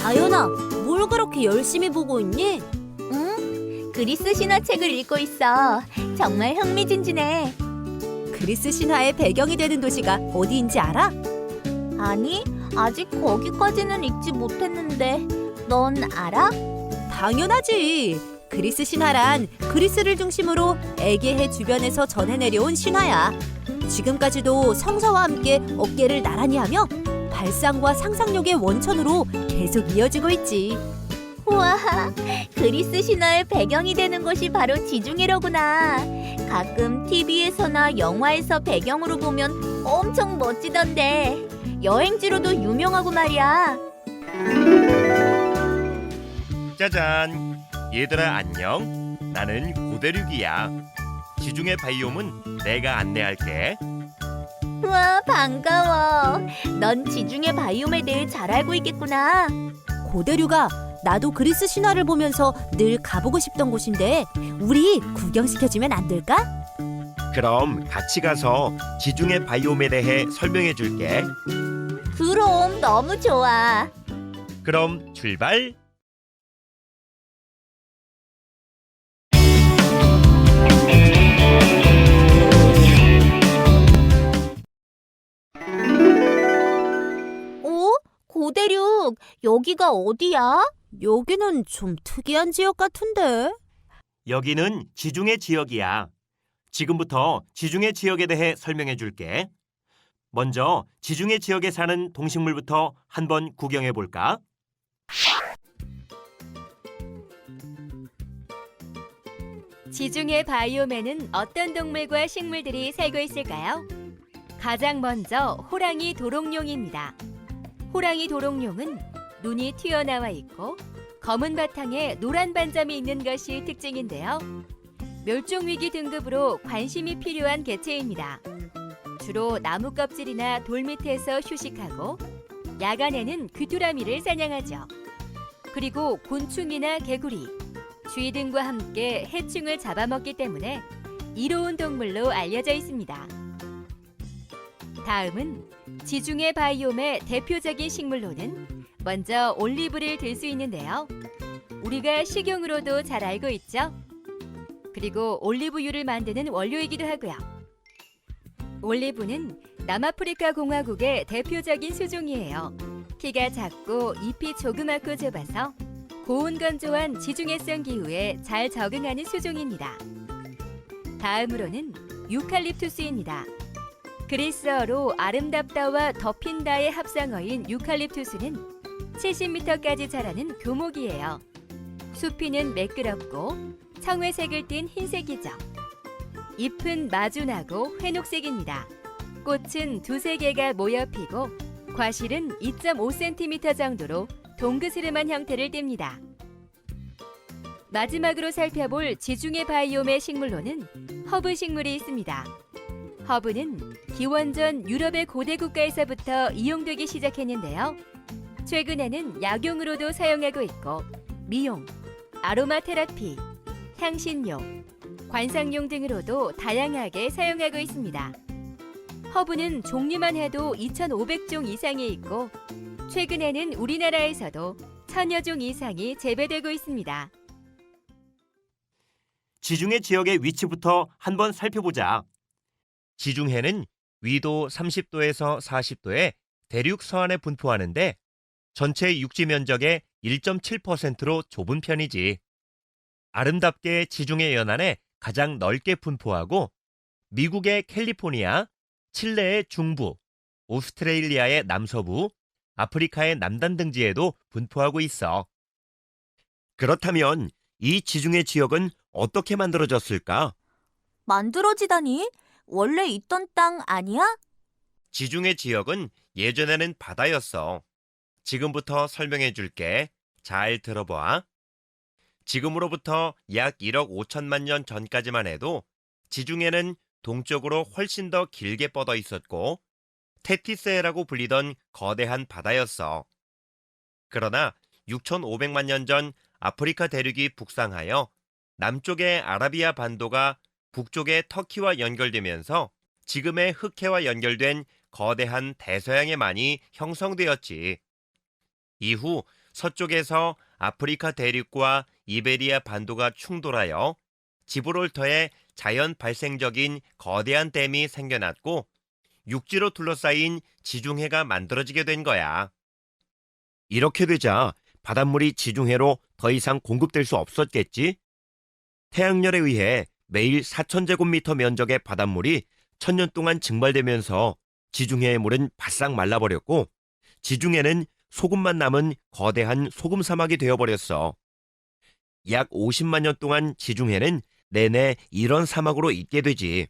다현아, 뭘 그렇게 열심히 보고 있니? 응? 그리스 신화책을 읽고 있어. 정말 흥미진진해. 그리스 신화의 배경이 되는 도시가 어디인지 알아? 아니, 아직 거기까지는 읽지 못했는데. 넌 알아? 당연하지. 그리스 신화란 그리스를 중심으로 에게해 주변에서 전해 내려온 신화야. 지금까지도 성서와 함께 어깨를 나란히 하며 발상과 상상력의 원천으로 계속 이어지고 있지. 우와, 그리스 신화의 배경이 되는 곳이 바로 지중해로구나. 가끔 TV에서나 영화에서 배경으로 보면 엄청 멋지던데. 여행지로도 유명하고 말이야. 짜잔! 얘들아 안녕. 나는 고대륙이야. 지중해 바이옴은 내가 안내할게. 우와, 반가워. 넌 지중해 바이옴에 대해 잘 알고 있겠구나. 고대류가 나도 그리스 신화를 보면서 늘 가보고 싶던 곳인데 우리 구경시켜주면 안 될까? 그럼 같이 가서 지중해 바이옴에 대해 설명해 줄게. 그럼 너무 좋아. 그럼 출발! 어? 고대륙, 여기가 어디야? 여기는 좀 특이한 지역 같은데. 여기는 지중해 지역이야. 지금부터 지중해 지역에 대해 설명해 줄게. 먼저 지중해 지역에 사는 동식물부터 한번 구경해 볼까? 지중해 바이옴에는 어떤 동물과 식물들이 살고 있을까요? 가장 먼저 호랑이 도롱뇽입니다. 호랑이 도롱뇽은 눈이 튀어나와 있고 검은 바탕에 노란 반점이 있는 것이 특징인데요. 멸종위기 등급으로 관심이 필요한 개체입니다. 주로 나무 껍질이나 돌 밑에서 휴식하고 야간에는 귀뚜라미를 사냥하죠. 그리고 곤충이나 개구리, 쥐 등과 함께 해충을 잡아먹기 때문에 이로운 동물로 알려져 있습니다. 다음은 지중해 바이옴의 대표적인 식물로는 먼저 올리브를 들 수 있는데요. 우리가 식용으로도 잘 알고 있죠? 그리고 올리브유를 만드는 원료이기도 하고요. 올리브는 남아프리카 공화국의 대표적인 수종이에요. 키가 작고 잎이 조그맣고 좁아서 고온 건조한 지중해성 기후에 잘 적응하는 수종입니다. 다음으로는 유칼립투스입니다. 그리스어로 아름답다와 덮인다의 합성어인 유칼립투스는 70m까지 자라는 교목이에요. 수피는 매끄럽고 청회색을 띤 흰색이죠. 잎은 마주나고 회녹색입니다. 꽃은 두세 개가 모여 피고 과실은 2.5cm 정도로 동그스름한 형태를 띱니다. 마지막으로 살펴볼 지중해 바이옴의 식물로는 허브 식물이 있습니다. 허브는 기원전 유럽의 고대 국가에서부터 이용되기 시작했는데요. 최근에는 약용으로도 사용하고 있고 미용, 아로마 테라피, 향신료, 관상용 등으로도 다양하게 사용하고 있습니다. 허브는 종류만 해도 2,500종 이상이 있고 최근에는 우리나라에서도 1,000여 종 이상이 재배되고 있습니다. 지중해 지역의 위치부터 한번 살펴보자. 지중해는 위도 30도에서 40도의 대륙 서안에 분포하는데 전체 육지 면적의 1.7%로 좁은 편이지. 아름답게 지중해 연안에 가장 넓게 분포하고 미국의 캘리포니아, 칠레의 중부, 오스트레일리아의 남서부, 아프리카의 남단 등지에도 분포하고 있어. 그렇다면 이 지중해 지역은 어떻게 만들어졌을까? 만들어지다니? 원래 있던 땅 아니야? 지중해 지역은 예전에는 바다였어. 지금부터 설명해 줄게. 잘 들어봐. 지금으로부터 약 1억 5천만 년 전까지만 해도 지중해는 동쪽으로 훨씬 더 길게 뻗어 있었고 테티스해라고 불리던 거대한 바다였어. 그러나 6,500만 년 전 아프리카 대륙이 북상하여 남쪽의 아라비아 반도가 북쪽의 터키와 연결되면서 지금의 흑해와 연결된 거대한 대서양에만이 형성되었지. 이후 서쪽에서 아프리카 대륙과 이베리아 반도가 충돌하여 지브롤터에 자연 발생적인 거대한 댐이 생겨났고 육지로 둘러싸인 지중해가 만들어지게 된 거야. 이렇게 되자 바닷물이 지중해로 더 이상 공급될 수 없었겠지? 태양열에 의해 매일 4,000제곱미터 면적의 바닷물이 1,000년 동안 증발되면서 지중해의 물은 바싹 말라버렸고 지중해는 소금만 남은 거대한 소금 사막이 되어버렸어. 약 50만 년 동안 지중해는 내내 이런 사막으로 있게 되지.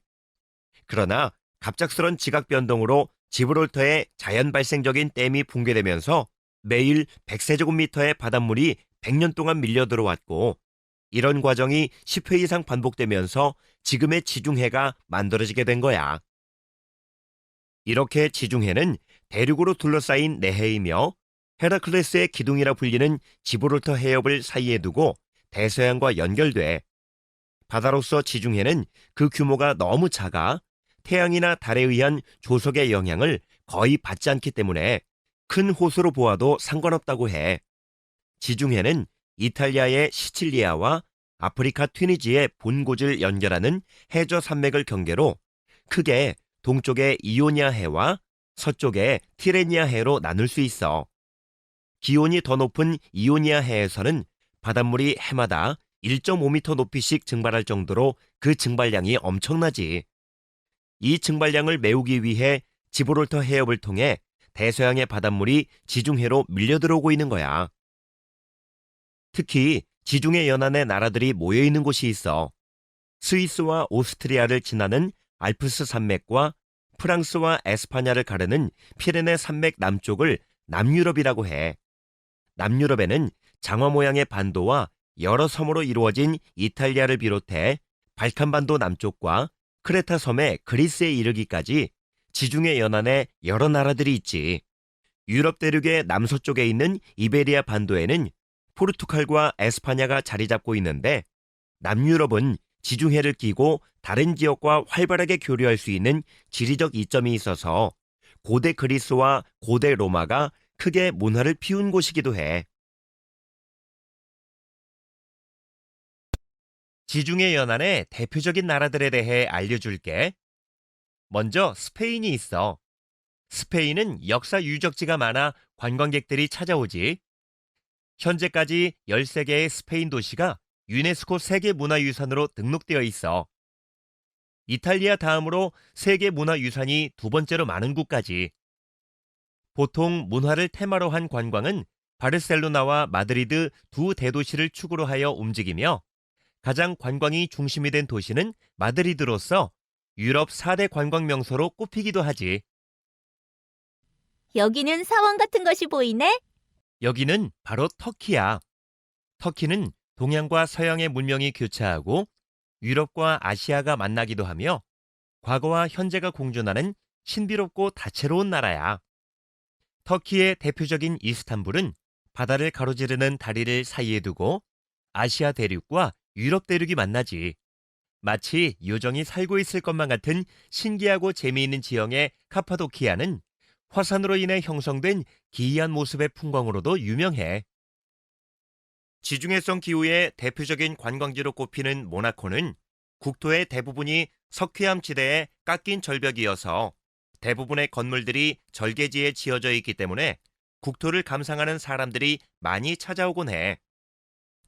그러나 갑작스런 지각 변동으로 지브롤터의 자연 발생적인 댐이 붕괴되면서 매일 100세제곱미터의 바닷물이 100년 동안 밀려 들어왔고 이런 과정이 10회 이상 반복되면서 지금의 지중해가 만들어지게 된 거야. 이렇게 지중해는 대륙으로 둘러싸인 내해이며 헤라클레스의 기둥이라 불리는 지브롤터 해협을 사이에 두고 대서양과 연결돼. 바다로서 지중해는 그 규모가 너무 작아 태양이나 달에 의한 조석의 영향을 거의 받지 않기 때문에 큰 호수로 보아도 상관없다고 해. 지중해는 이탈리아의 시칠리아와 아프리카 튀니지의 본고지를 연결하는 해저 산맥을 경계로 크게 동쪽의 이오니아 해와 서쪽의 티레니아 해로 나눌 수 있어. 기온이 더 높은 이오니아 해에서는 바닷물이 해마다 1.5m 높이씩 증발할 정도로 그 증발량이 엄청나지. 이 증발량을 메우기 위해 지브롤터 해협을 통해 대서양의 바닷물이 지중해로 밀려들어오고 있는 거야. 특히 지중해 연안의 나라들이 모여있는 곳이 있어. 스위스와 오스트리아를 지나는 알프스 산맥과 프랑스와 에스파냐를 가르는 피레네 산맥 남쪽을 남유럽이라고 해. 남유럽에는 장화 모양의 반도와 여러 섬으로 이루어진 이탈리아를 비롯해 발칸반도 남쪽과 크레타 섬의 그리스에 이르기까지 지중해 연안에 여러 나라들이 있지. 유럽 대륙의 남서쪽에 있는 이베리아 반도에는 포르투갈과 에스파냐가 자리 잡고 있는데 남유럽은 지중해를 끼고 다른 지역과 활발하게 교류할 수 있는 지리적 이점이 있어서 고대 그리스와 고대 로마가 크게 문화를 피운 곳이기도 해. 지중해 연안의 대표적인 나라들에 대해 알려줄게. 먼저 스페인이 있어. 스페인은 역사 유적지가 많아 관광객들이 찾아오지. 현재까지 13개의 스페인 도시가 유네스코 세계문화유산으로 등록되어 있어. 이탈리아 다음으로 세계문화유산이 두 번째로 많은 국가지. 보통 문화를 테마로 한 관광은 바르셀로나와 마드리드 두 대도시를 축으로 하여 움직이며 가장 관광이 중심이 된 도시는 마드리드로서 유럽 4대 관광 명소로 꼽히기도 하지. 여기는 사원 같은 것이 보이네? 여기는 바로 터키야. 터키는 동양과 서양의 문명이 교차하고 유럽과 아시아가 만나기도 하며 과거와 현재가 공존하는 신비롭고 다채로운 나라야. 터키의 대표적인 이스탄불은 바다를 가로지르는 다리를 사이에 두고 아시아 대륙과 유럽 대륙이 만나지. 마치 요정이 살고 있을 것만 같은 신기하고 재미있는 지형의 카파도키아는 화산으로 인해 형성된 기이한 모습의 풍광으로도 유명해. 지중해성 기후의 대표적인 관광지로 꼽히는 모나코는 국토의 대부분이 석회암 지대에 깎인 절벽이어서 대부분의 건물들이 절개지에 지어져 있기 때문에 국토를 감상하는 사람들이 많이 찾아오곤 해.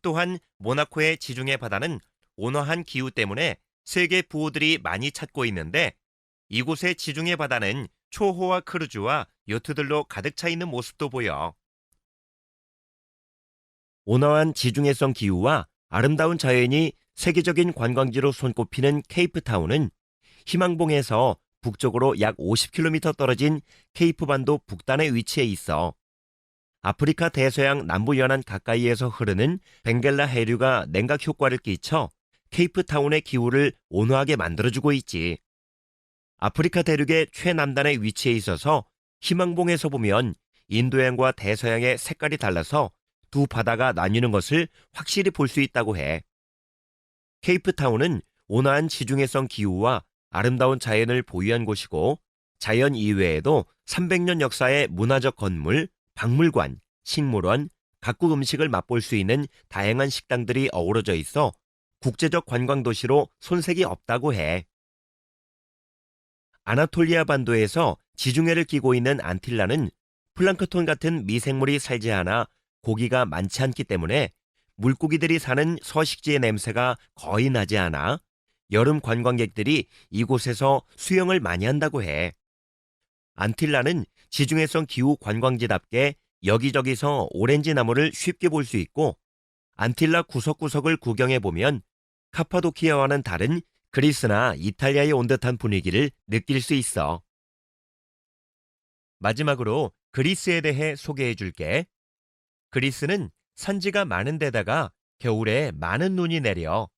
또한 모나코의 지중해 바다는 온화한 기후 때문에 세계 부호들이 많이 찾고 있는데 이곳의 지중해 바다는 초호화 크루즈와 요트들로 가득 차 있는 모습도 보여. 온화한 지중해성 기후와 아름다운 자연이 세계적인 관광지로 손꼽히는 케이프타운은 희망봉에서 북쪽으로 약 50km 떨어진 케이프반도 북단에 위치해 있어. 아프리카 대서양 남부 연안 가까이에서 흐르는 벵겔라 해류가 냉각 효과를 끼쳐 케이프타운의 기후를 온화하게 만들어주고 있지. 아프리카 대륙의 최남단에 위치해 있어서 희망봉에서 보면 인도양과 대서양의 색깔이 달라서 두 바다가 나뉘는 것을 확실히 볼 수 있다고 해. 케이프타운은 온화한 지중해성 기후와 아름다운 자연을 보유한 곳이고 자연 이외에도 300년 역사의 문화적 건물, 박물관, 식물원, 각국 음식을 맛볼 수 있는 다양한 식당들이 어우러져 있어 국제적 관광 도시로 손색이 없다고 해. 아나톨리아 반도에서 지중해를 끼고 있는 안틸라는 플랑크톤 같은 미생물이 살지 않아 고기가 많지 않기 때문에 물고기들이 사는 서식지의 냄새가 거의 나지 않아 여름 관광객들이 이곳에서 수영을 많이 한다고 해. 안틸라는 지중해성 기후 관광지답게 여기저기서 오렌지 나무를 쉽게 볼 수 있고 안틸라 구석구석을 구경해 보면 카파도키아와는 다른 그리스나 이탈리아에 온 듯한 분위기를 느낄 수 있어. 마지막으로 그리스에 대해 소개해 줄게. 그리스는 산지가 많은 데다가 겨울에 많은 눈이 내려.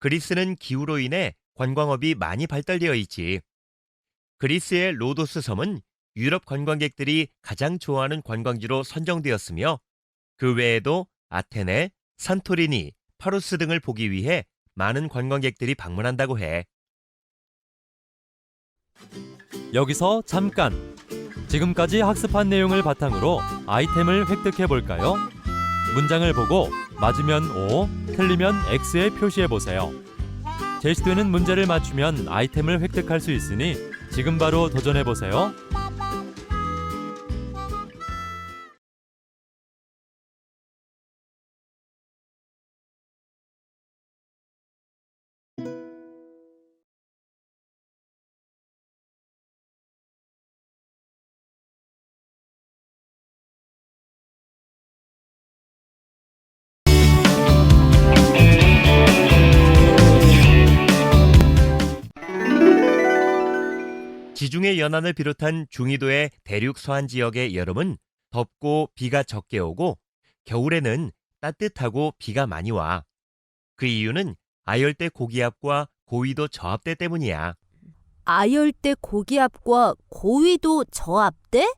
그리스는 기후로 인해 관광업이 많이 발달되어 있지. 그리스의 로도스 섬은 유럽 관광객들이 가장 좋아하는 관광지로 선정되었으며 그 외에도 아테네, 산토리니, 파로스 등을 보기 위해 많은 관광객들이 방문한다고 해. 여기서 잠깐! 지금까지 학습한 내용을 바탕으로 아이템을 획득해 볼까요? 문장을 보고 맞으면 O, 틀리면 X에 표시해 보세요. 제시되는 문제를 맞추면 아이템을 획득할 수 있으니 지금 바로 도전해 보세요. 지중해 연안을 비롯한 중위도의 대륙 서안 지역의 여름은 덥고 비가 적게 오고 겨울에는 따뜻하고 비가 많이 와. 그 이유는 아열대 고기압과 고위도 저압대 때문이야. 아열대 고기압과 고위도 저압대?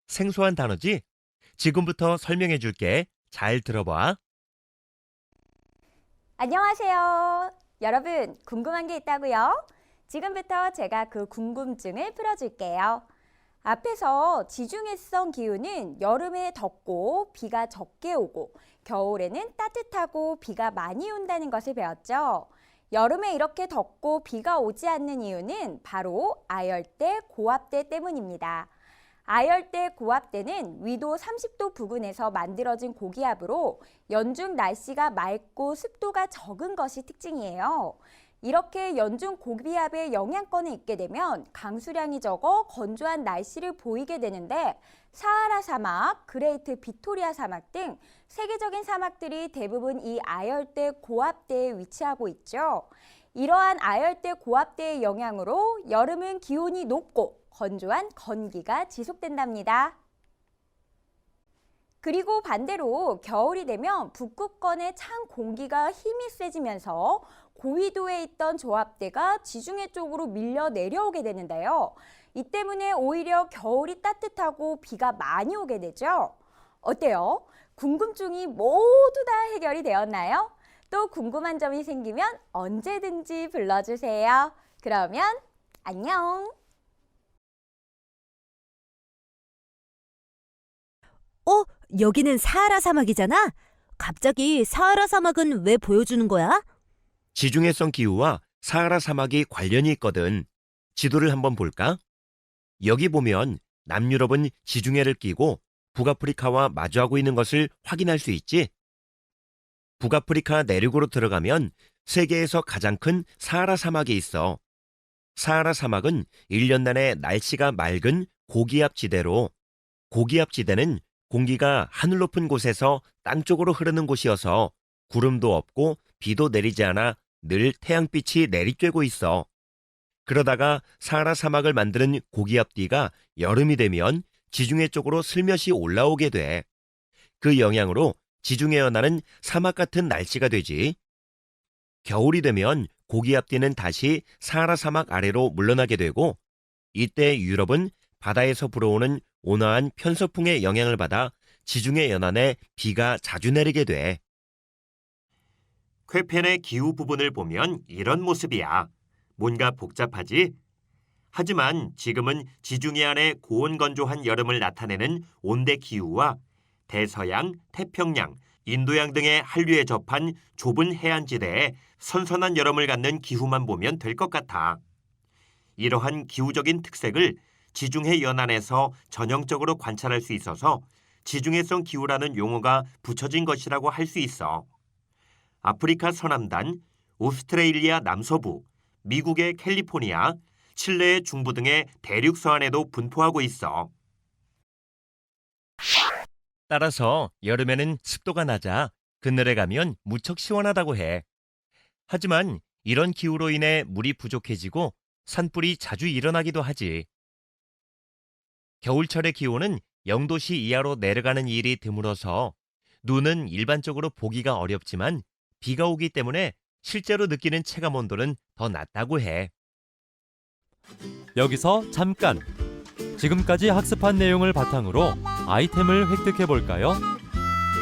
생소한 단어지? 지금부터 설명해 줄게. 잘 들어봐. 안녕하세요. 여러분, 궁금한 게 있다고요? 지금부터 제가 그 궁금증을 풀어줄게요. 앞에서 지중해성 기후는 여름에 덥고 비가 적게 오고 겨울에는 따뜻하고 비가 많이 온다는 것을 배웠죠. 여름에 이렇게 덥고 비가 오지 않는 이유는 바로 아열대 고압대 때문입니다. 아열대 고압대는 위도 30도 부근에서 만들어진 고기압으로 연중 날씨가 맑고 습도가 적은 것이 특징이에요. 이렇게 연중 고기압의 영향권에 있게 되면 강수량이 적어 건조한 날씨를 보이게 되는데 사하라 사막, 그레이트 비토리아 사막 등 세계적인 사막들이 대부분 이 아열대 고압대에 위치하고 있죠. 이러한 아열대 고압대의 영향으로 여름은 기온이 높고 건조한 건기가 지속된답니다. 그리고 반대로 겨울이 되면 북극권의 찬 공기가 힘이 세지면서 고위도에 있던 저압대가 지중해 쪽으로 밀려 내려오게 되는데요. 이 때문에 오히려 겨울이 따뜻하고 비가 많이 오게 되죠. 어때요? 궁금증이 모두 다 해결이 되었나요? 또 궁금한 점이 생기면 언제든지 불러주세요. 그러면 안녕! 여기는 사하라 사막이잖아? 갑자기 사하라 사막은 왜 보여주는 거야? 지중해성 기후와 사하라 사막이 관련이 있거든. 지도를 한번 볼까? 여기 보면 남유럽은 지중해를 끼고 북아프리카와 마주하고 있는 것을 확인할 수 있지? 북아프리카 내륙으로 들어가면 세계에서 가장 큰 사하라 사막이 있어. 사하라 사막은 1년 내내 날씨가 맑은 고기압 지대로, 고기압 지대는 공기가 하늘 높은 곳에서 땅 쪽으로 흐르는 곳이어서 구름도 없고 비도 내리지 않아 늘 태양빛이 내리쬐고 있어. 그러다가 사하라 사막을 만드는 고기압뒤가 여름이 되면 지중해 쪽으로 슬며시 올라오게 돼. 그 영향으로 지중해 연안은 사막 같은 날씨가 되지. 겨울이 되면 고기압뒤는 다시 사하라 사막 아래로 물러나게 되고 이때 유럽은 바다에서 불어오는 온화한 편서풍의 영향을 받아 지중해 연안에 비가 자주 내리게 돼. 쾌편의 기후 부분을 보면 이런 모습이야. 뭔가 복잡하지? 하지만 지금은 지중해 안의 고온건조한 여름을 나타내는 온대 기후와 대서양, 태평양, 인도양 등의 한류에 접한 좁은 해안지대에 선선한 여름을 갖는 기후만 보면 될 것 같아. 이러한 기후적인 특색을 지중해 연안에서 전형적으로 관찰할 수 있어서 지중해성 기후라는 용어가 붙여진 것이라고 할 수 있어. 아프리카 서남단, 오스트레일리아 남서부, 미국의 캘리포니아, 칠레의 중부 등의 대륙 서안에도 분포하고 있어. 따라서 여름에는 습도가 낮아 그늘에 가면 무척 시원하다고 해. 하지만 이런 기후로 인해 물이 부족해지고 산불이 자주 일어나기도 하지. 겨울철의 기온은 0도씨 이하로 내려가는 일이 드물어서 눈은 일반적으로 보기가 어렵지만 비가 오기 때문에 실제로 느끼는 체감 온도는 더 낮다고 해. 여기서 잠깐! 지금까지 학습한 내용을 바탕으로 아이템을 획득해 볼까요?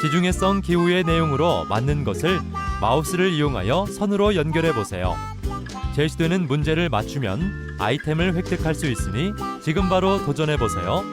지중해성 기후의 내용으로 맞는 것을 마우스를 이용하여 선으로 연결해 보세요. 제시되는 문제를 맞추면 아이템을 획득할 수 있으니 지금 바로 도전해 보세요.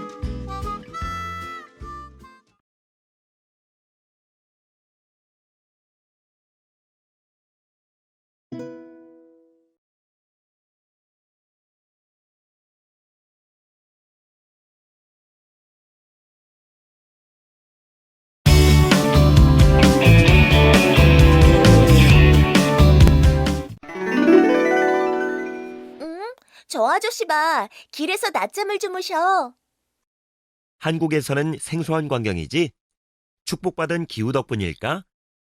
저 아저씨 봐. 길에서 낮잠을 주무셔. 한국에서는 생소한 광경이지? 축복받은 기후 덕분일까?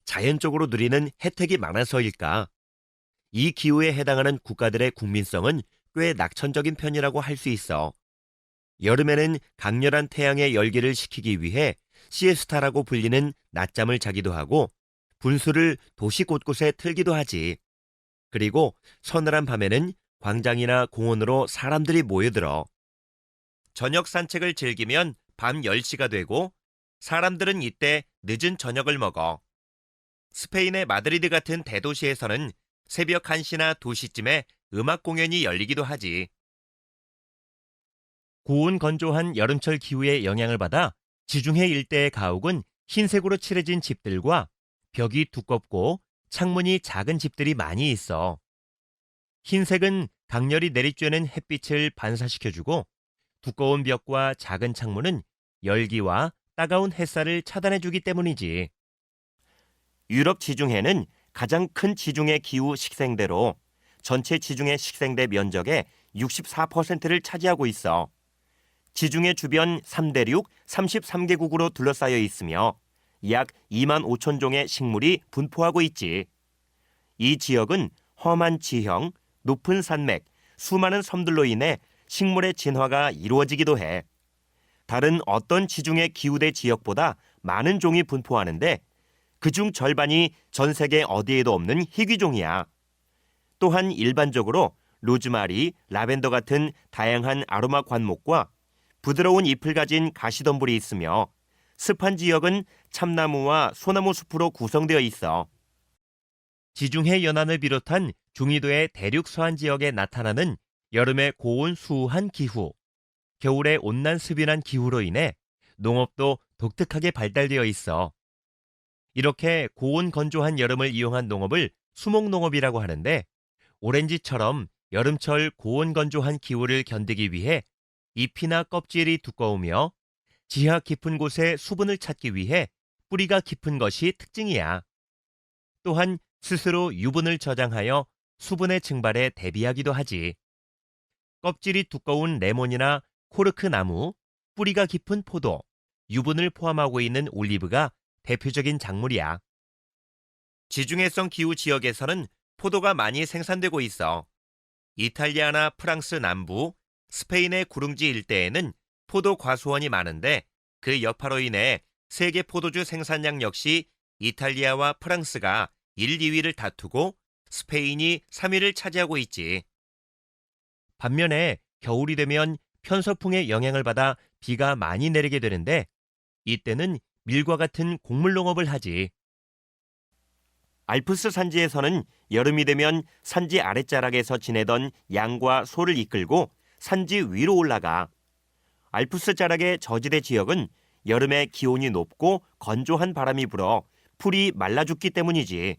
자연적으로 누리는 혜택이 많아서일까? 이 기후에 해당하는 국가들의 국민성은 꽤 낙천적인 편이라고 할 수 있어. 여름에는 강렬한 태양의 열기를 식히기 위해 시에스타라고 불리는 낮잠을 자기도 하고 분수를 도시 곳곳에 틀기도 하지. 그리고 서늘한 밤에는 광장이나 공원으로 사람들이 모여들어. 저녁 산책을 즐기면 밤 10시가 되고 사람들은 이때 늦은 저녁을 먹어. 스페인의 마드리드 같은 대도시에서는 새벽 1시나 2시쯤에 음악 공연이 열리기도 하지. 고온 건조한 여름철 기후에 영향을 받아 지중해 일대의 가옥은 흰색으로 칠해진 집들과 벽이 두껍고 창문이 작은 집들이 많이 있어. 흰색은 강렬히 내리쬐는 햇빛을 반사시켜주고 두꺼운 벽과 작은 창문은 열기와 따가운 햇살을 차단해주기 때문이지. 유럽 지중해는 가장 큰 지중해 기후 식생대로 전체 지중해 식생대 면적의 64%를 차지하고 있어. 지중해 주변 3대륙 33개국으로 둘러싸여 있으며 약 2만 5천 종의 식물이 분포하고 있지. 이 지역은 험한 지형, 높은 산맥, 수많은 섬들로 인해 식물의 진화가 이루어지기도 해. 다른 어떤 지중해 기후대 지역보다 많은 종이 분포하는데 그중 절반이 전 세계 어디에도 없는 희귀종이야. 또한 일반적으로 로즈마리, 라벤더 같은 다양한 아로마 관목과 부드러운 잎을 가진 가시덤불이 있으며 습한 지역은 참나무와 소나무 숲으로 구성되어 있어. 지중해 연안을 비롯한 중위도의 대륙 서안 지역에 나타나는 여름의 고온 수후한 기후, 겨울의 온난 습연한 기후로 인해 농업도 독특하게 발달되어 있어. 이렇게 고온 건조한 여름을 이용한 농업을 수목농업이라고 하는데 오렌지처럼 여름철 고온 건조한 기후를 견디기 위해 잎이나 껍질이 두꺼우며 지하 깊은 곳에 수분을 찾기 위해 뿌리가 깊은 것이 특징이야. 또한 스스로 유분을 저장하여 수분의 증발에 대비하기도 하지. 껍질이 두꺼운 레몬이나 코르크 나무, 뿌리가 깊은 포도, 유분을 포함하고 있는 올리브가 대표적인 작물이야. 지중해성 기후 지역에서는 포도가 많이 생산되고 있어. 이탈리아나 프랑스 남부, 스페인의 구릉지 일대에는 포도 과수원이 많은데 그 여파로 인해 세계 포도주 생산량 역시 이탈리아와 프랑스가 1, 2위를 다투고 스페인이 3위를 차지하고 있지. 반면에 겨울이 되면 편서풍의 영향을 받아 비가 많이 내리게 되는데 이때는 밀과 같은 곡물 농업을 하지. 알프스 산지에서는 여름이 되면 산지 아랫자락에서 지내던 양과 소를 이끌고 산지 위로 올라가. 알프스 자락의 저지대 지역은 여름에 기온이 높고 건조한 바람이 불어 풀이 말라 죽기 때문이지.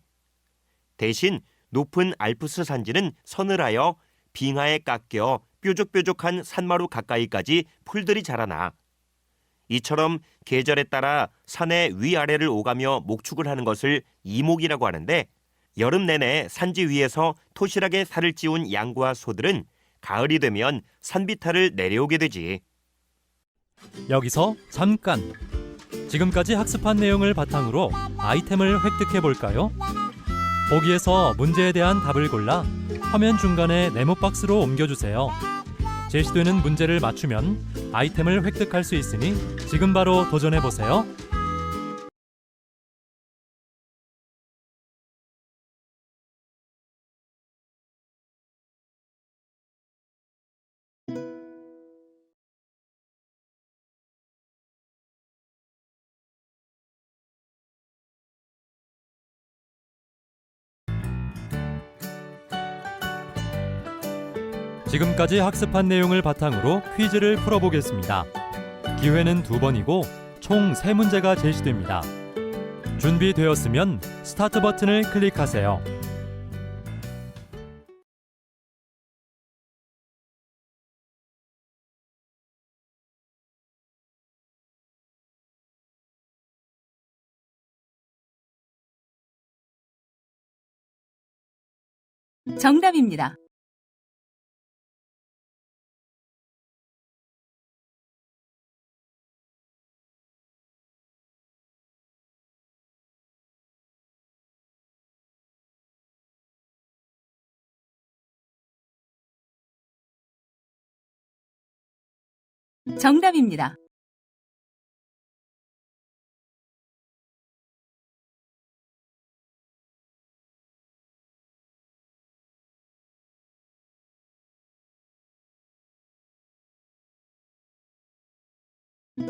대신 높은 알프스 산지는 서늘하여 빙하에 깎여 뾰족뾰족한 산마루 가까이까지 풀들이 자라나. 이처럼 계절에 따라 산의 위아래를 오가며 목축을 하는 것을 이목이라고 하는데, 여름 내내 산지 위에서 토실하게 살을 찌운 양과 소들은 가을이 되면 산비탈을 내려오게 되지. 여기서 잠깐! 지금까지 학습한 내용을 바탕으로 아이템을 획득해 볼까요? 보기에서 문제에 대한 답을 골라 화면 중간에 네모 박스로 옮겨주세요. 제시되는 문제를 맞추면 아이템을 획득할 수 있으니 지금 바로 도전해 보세요. 지금까지 학습한 내용을 바탕으로 퀴즈를 풀어보겠습니다. 기회는 2번이고 총 3문제가 제시됩니다. 준비되었으면 스타트 버튼을 클릭하세요. 정답입니다. 정답입니다.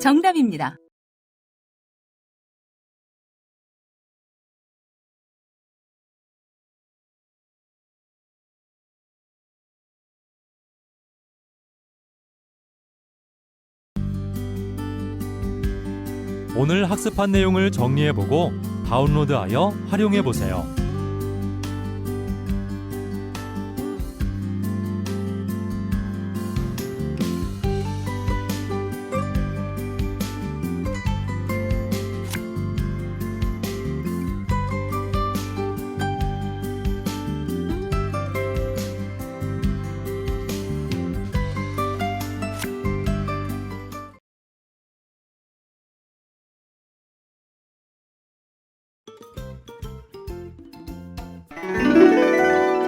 정답입니다. 오늘 학습한 내용을 정리해보고 다운로드하여 활용해보세요.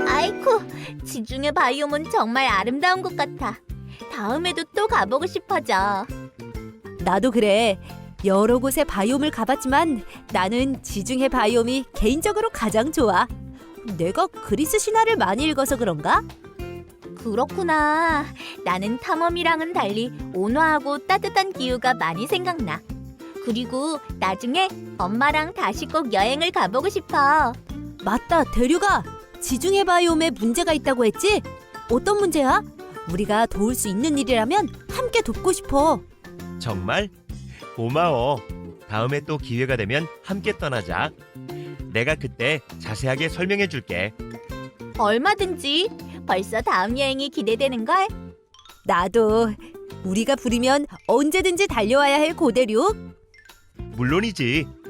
아이쿠, 지중해 바이옴은 정말 아름다운 곳 같아. 다음에도 또 가보고 싶어져. 나도 그래. 여러 곳의 바이옴을 가봤지만 나는 지중해 바이옴이 개인적으로 가장 좋아. 내가 그리스 신화를 많이 읽어서 그런가? 그렇구나. 나는 탐험이랑은 달리 온화하고 따뜻한 기후가 많이 생각나. 그리고 나중에 엄마랑 다시 꼭 여행을 가보고 싶어. 맞다, 대류가 지중해 바이옴에 문제가 있다고 했지? 어떤 문제야? 우리가 도울 수 있는 일이라면 함께 돕고 싶어. 정말? 고마워. 다음에 또 기회가 되면 함께 떠나자. 내가 그때 자세하게 설명해 줄게. 얼마든지. 벌써 다음 여행이 기대되는걸? 나도. 우리가 부르면 언제든지 달려와야 할 고대륙. 물론이지.